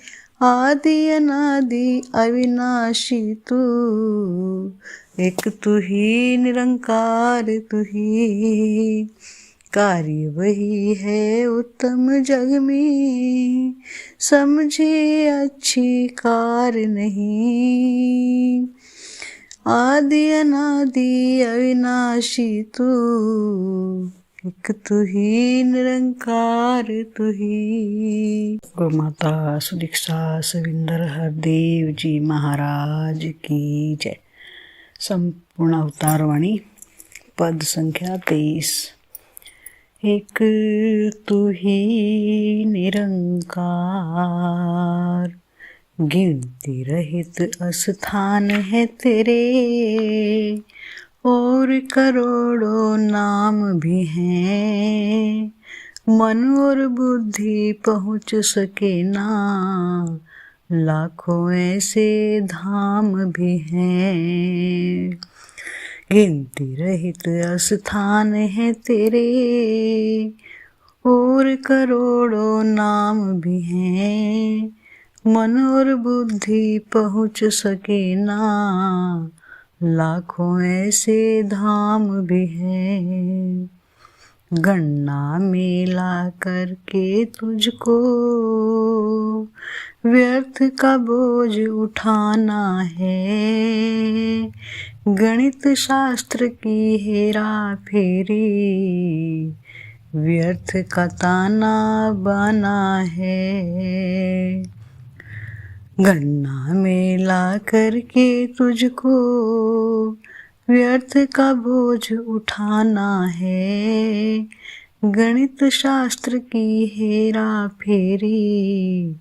आदि अनादि अविनाशी तू, एक तू ही निरंकार तू ही, कार्य वही है उत्तम जग में, समझे अच्छी कार नहीं, आदि अनादि अविनाशी तू, एक तू ही निरंकार तू ही। गुरु माता सुदीक्षा सविंदर हरदेव जी महाराज की जय। संपूर्ण अवतारवाणी पद संख्या 23। एक तू ही निरंकार, गिनती रहित अस्थान है तेरे, और करोड़ों नाम भी हैं, मन और बुद्धि पहुँच सके ना, लाखों ऐसे धाम भी हैं, गिनती रहित स्थान है तेरे, और करोड़ों नाम भी हैं, मन और बुद्धि पहुँच सके ना, लाखों ऐसे धाम भी हैं, गणना में ला करके तुझको व्यर्थ का बोझ उठाना है, गणित शास्त्र की हेरा फेरी, व्यर्थ का ताना बाना है, गणना में ला करके तुझको व्यर्थ का बोझ उठाना है, गणित शास्त्र की हेरा फेरी,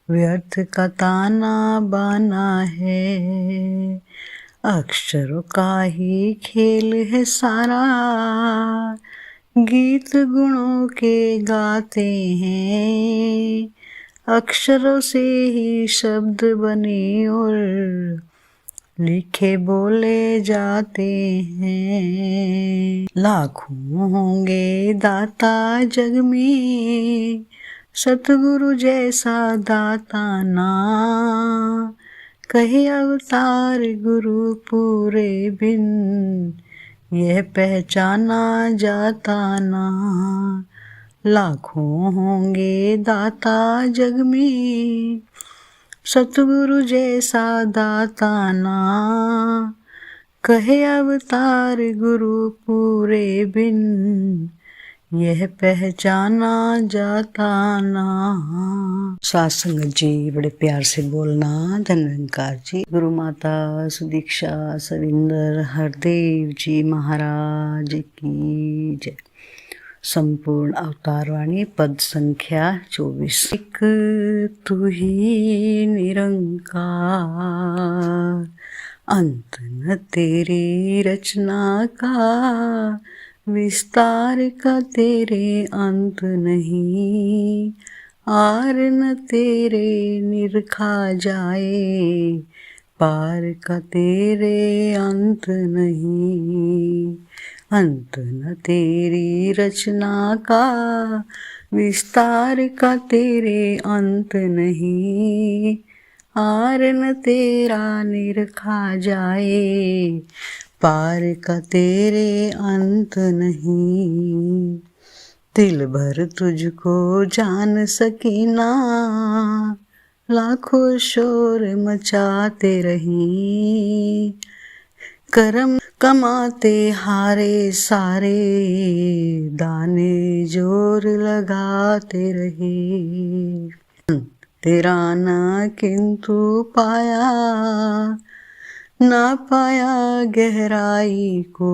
व्यर्थ का ताना बाना है, अक्षरों का ही खेल है सारा, गीत गुणों के गाते हैं, अक्षरों से ही शब्द बने और लिखे बोले जाते हैं, लाखों होंगे दाता जग में, सतगुरु जैसा दाता ना, कहे अवतार गुरु पूरे बिन, यह पहचाना जाता ना, लाखों होंगे दाता जग में, सतगुरु जैसा दाता ना, कहे अवतार गुरु पूरे बिन, यह पहचाना जाता ना। साथ संगत जी, बड़े प्यार से बोलना। धन्यवाद जी। गुरु माता सुदीक्षा सविंदर हरदेव जी महाराज की जय। संपूर्ण अवतारवाणी पद संख्या 24। एक तू ही निरंकार, अंत न तेरी रचना का, विस्तार का तेरे अंत नहीं, आर न तेरे निरखा जाए, पार का तेरे अंत नहीं, अंत न तेरी रचना का, विस्तार का तेरे अंत नहीं, आर न तेरा निरखा जाए, पार का तेरे अंत नहीं। दिल भर तुझको जान सकी ना, लाखों शोर मचाते रही। करम कमाते हारे सारे, दाने जोर लगाते रहे। तेरा ना किंतु पाया, ना पाया गहराई को।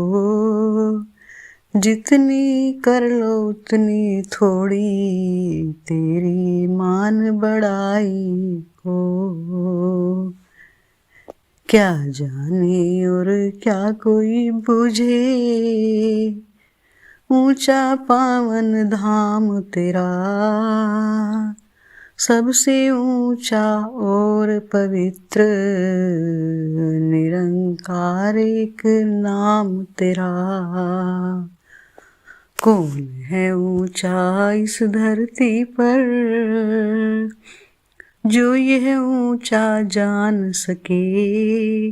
जितनी कर लो उतनी थोड़ी, तेरी मान बढ़ाई को। क्या जाने और क्या कोई बुझे, ऊंचा पावन धाम तेरा। सबसे ऊंचा और पवित्र, निरंकार एक नाम तेरा। कौन है ऊंचा इस धरती पर, जो यह ऊंचा जान सके।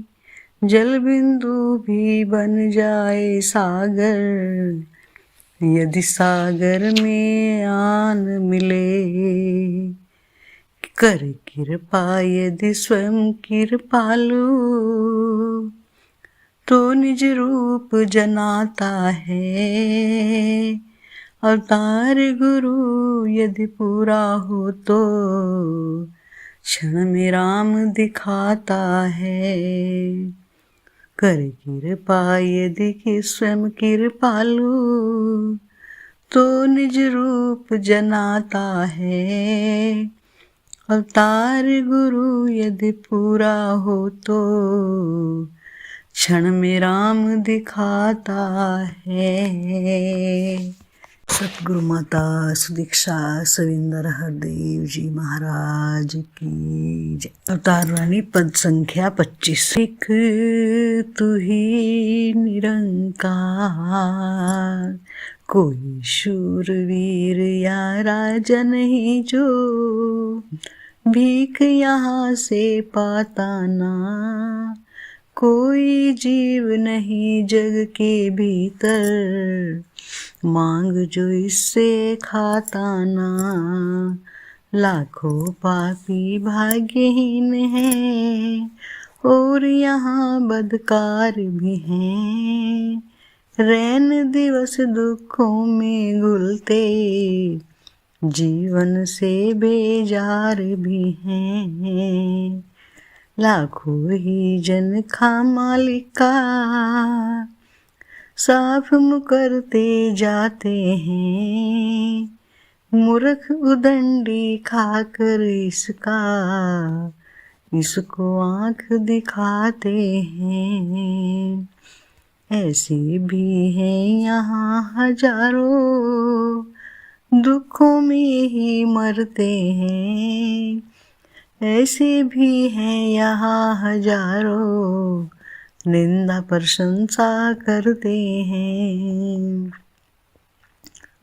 जल बिंदु भी बन जाए सागर, यदि सागर में आन मिले। कर कृपा यदि स्वयं कृपालु, तो निज रूप जनाता है। अवतार गुरु यदि पूरा हो तो, क्षण में राम दिखाता है। कर कृपा यदि कि स्वयं कृपालु, तो निज रूप जनाता है। अवतार गुरु यदि पूरा हो तो, क्षण में राम दिखाता है। सतगुरु माता सुदीक्षा सविंदर हरदेव जी महाराज की जय। अवतार रानी पद संख्या 25। एक तू ही निरंकार, कोई शूरवीर या राजा नहीं जो भीख यहाँ से पाता ना। कोई जीव नहीं जग के भीतर, मांग जो इससे खाता ना। लाखों पापी भाग्यहीन हैं, और यहाँ बदकार भी हैं। रैन दिवस दुखों में घुलते, जीवन से बेजार भी हैं। लाखों ही जन खा मालिका, साफ मुकरते जाते हैं। मूर्ख उदंडी खाकर इसको आँख दिखाते हैं। ऐसे भी हैं यहाँ हजारों, दुखों में ही मरते हैं। ऐसे भी हैं यहाँ हजारों, निंदा प्रशंसा करते हैं।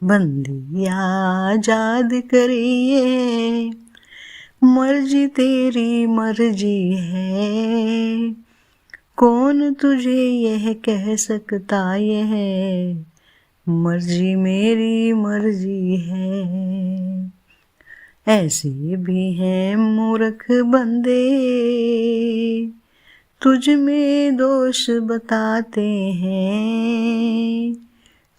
बंदी आजाद करिए, मर्जी तेरी मर्जी है। कौन तुझे यह कह सकता, यह मर्जी मेरी मर्जी है। ऐसे भी हैं मूर्ख बंदे, तुझ में दोष बताते हैं।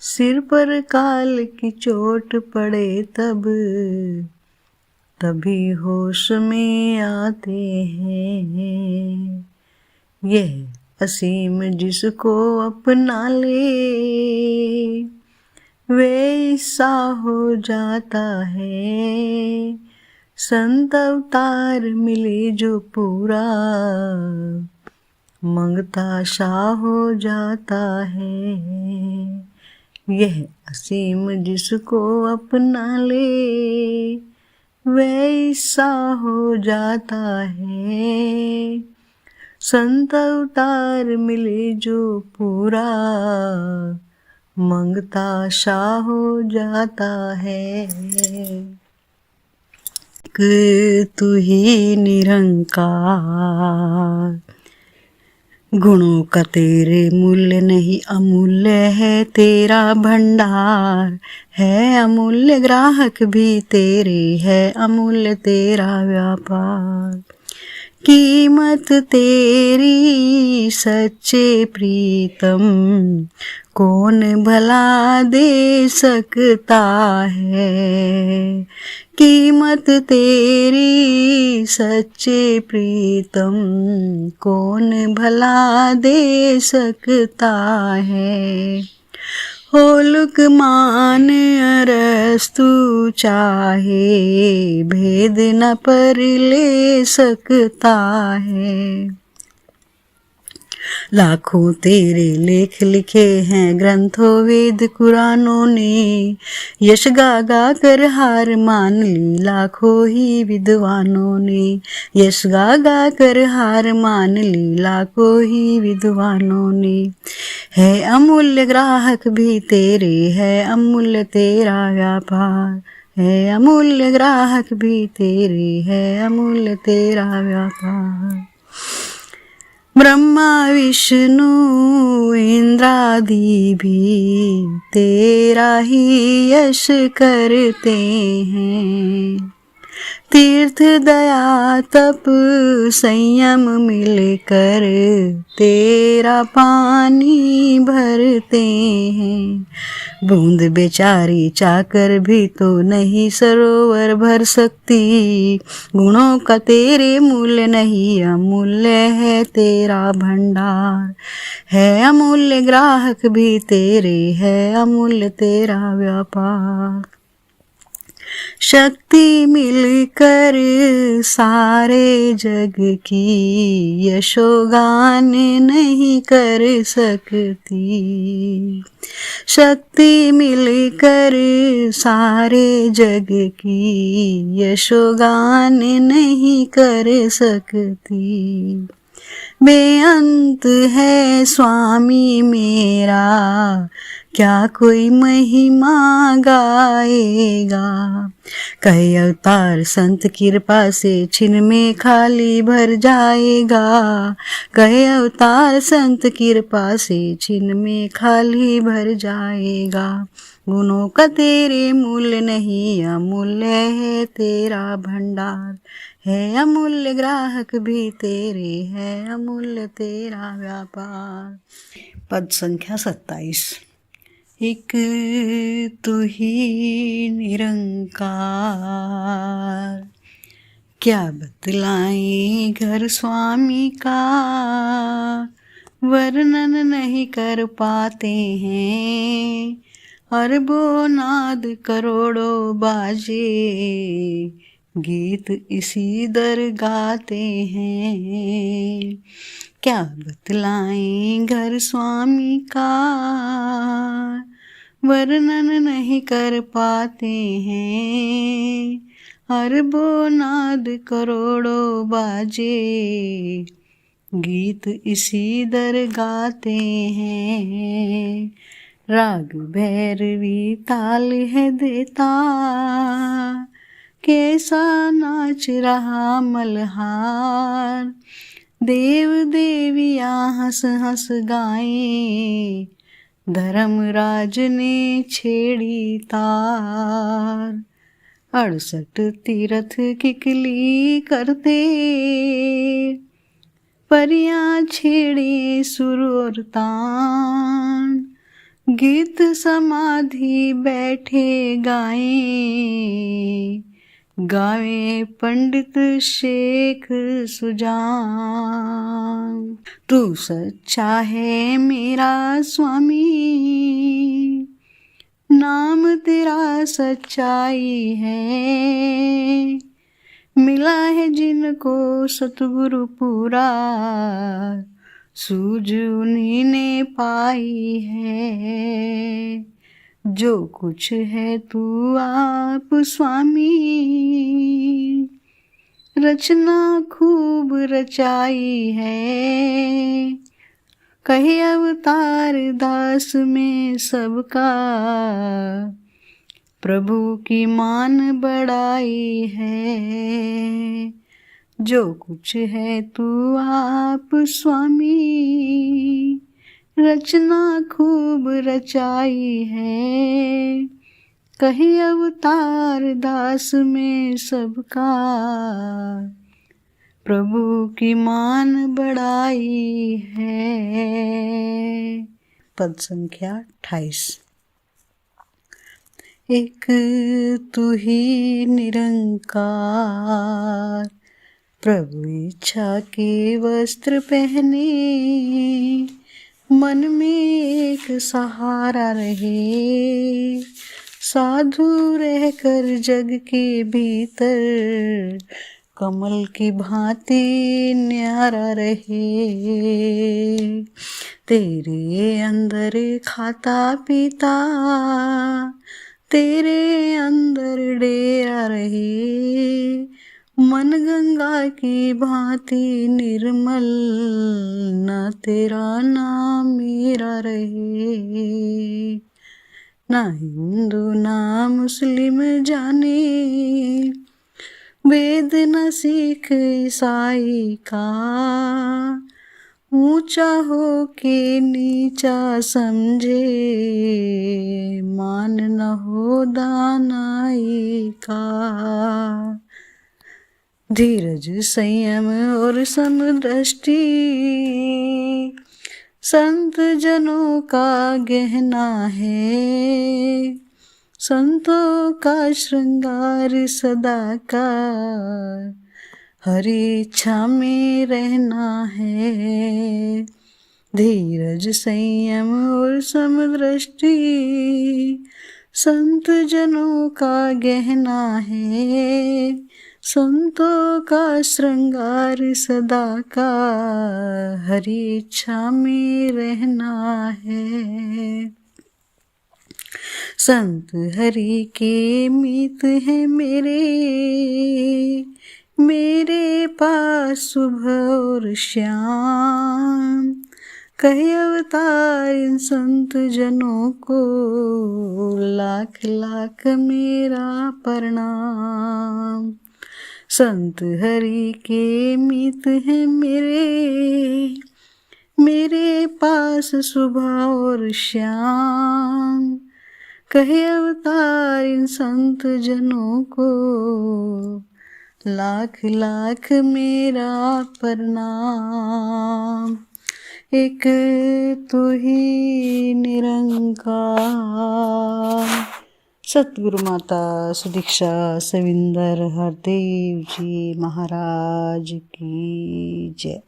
सिर पर काल की चोट पड़े तभी होश में आते हैं। यह असीम जिसको अपना ले, वे ईसा हो जाता है। संत अवतार मिले जो पूरा, मंगता शाह हो जाता है। यह असीम जिसको अपना ले, वह ईसा हो जाता है। संत अवतार मिले जो पूरा, मंगता शाह हो जाता है। एक तू ही निरंकार। गुणों का तेरे मूल्य नहीं, अमूल्य है तेरा भंडार। है अमूल्य ग्राहक भी तेरे, है अमूल्य तेरा व्यापार। कीमत तेरी सच्चे प्रीतम, कौन भला दे सकता है। कीमत तेरी सच्चे प्रीतम, कौन भला दे सकता है। हो लुकमान अरस्तु चाहे, भेद न पर ले सकता है। लाखों तेरे लेख लिखे हैं ग्रंथों वेद कुरानों ने। यश गा गा कर हार मान ली लाखों ही विद्वानों ने। यश गा गा कर हार मान ली लाखों ही विद्वानों ने। है अमूल्य ग्राहक भी तेरे, है अमूल्य तेरा व्यापार। है अमूल्य ग्राहक भी तेरे, है अमूल्य तेरा व्यापार। ब्रह्मा विष्णु इंद्रादि भी तेरा ही यश करते हैं। तीर्थ दया तप संयम मिलकर तेरा पानी भरते हैं। बूंद बेचारी चाकर भी तो नहीं सरोवर भर सकती। गुणों का तेरे मूल्य नहीं, अमूल्य है तेरा भंडार। है अमूल्य ग्राहक भी तेरे, है अमूल्य तेरा व्यापार। शक्ति मिलकर सारे जग की यशोगान नहीं कर सकती। शक्ति मिलकर सारे जग की यशोगान नहीं कर सकती। बेअंत है स्वामी मेरा, क्या कोई महिमा गाएगा। कहे अवतार संत कृपा से छिन में खाली भर जाएगा। कहे अवतार संत कृपा से छिन में खाली भर जाएगा। गुणों का तेरे मूल्य नहीं, अमूल्य है तेरा भंडार। है अमूल्य ग्राहक भी तेरे, है अमूल्य तेरा व्यापार। पद संख्या 27। एक तू ही निरंकार, क्या बतलाएं घर स्वामी का। वर्णन नहीं कर पाते हैं, अरबों नाद करोड़ों बाजे। गीत इसी दर गाते हैं, क्या बतलाएं घर स्वामी का। वर्णन नहीं कर पाते हैं, अरबों नाद करोड़ों बाजे। गीत इसी दर गाते हैं, राग भैरवी ताल है देता। कैसा नाच रहा मल्हार, देव देवियाँ हंस हंस गाएं। धर्मराज ने छेड़ी तार, 68 तीरथ किकली करते। परियां छेड़े सुर और तान, गीत समाधि बैठे गाएं। गावे पंडित शेख सुजान। तू सच्चा है मेरा स्वामी, नाम तेरा सच्चाई है। मिला है जिनको सतगुरु पूरा, सूझ उन्हीं ने पाई है। जो कुछ है तू आप स्वामी, रचना खूब रचाई है। कहे अवतार दास में सबका, प्रभु की मान बढ़ाई है, जो कुछ है तू आप स्वामी, रचना खूब रचाई है, कही अवतार दास में सबका, प्रभु की मान बढ़ाई है। पद संख्या 28। एक तू ही निरंकार, प्रभु इच्छा के वस्त्र पहने, मन में एक सहारा रहे, साधु रहकर जग के भीतर, कमल की भांति न्यारा रहे, तेरे अंदर खाता पीता, तेरे अंदर डेरा रहे, मन गंगा की भांति निर्मल, न तेरा ना मेरा रहे, ना हिंदू ना मुस्लिम जाने, वेद न सिख ईसाई का, ऊंचा हो के नीचा समझे, मान न हो दानाई का, धीरज संयम और समदृष्टि, संत जनों का गहना है, संतों का श्रृंगार सदा का, हरि इच्छा में रहना है, धीरज संयम और समदृष्टि, संत जनों का गहना है, संतों का श्रृंगार सदा का, हरि इच्छा में रहना है। संत हरि के मीत हैं मेरे पास सुबह और शाम, कहे अवतार इन संत जनों को, लाख लाख मेरा प्रणाम। संत हरि के मीत हैं मेरे पास सुबह और शाम, कहे अवतार इन संत जनों को, लाख लाख मेरा प्रणाम। एक तू ही निरंकार। सतगुरु माता सुदीक्षा सविंदर हरदेव जी महाराज की जय।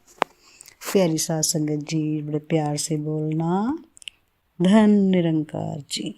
प्यारी साथ संगत जी, बड़े प्यार से बोलना, धन निरंकार जी।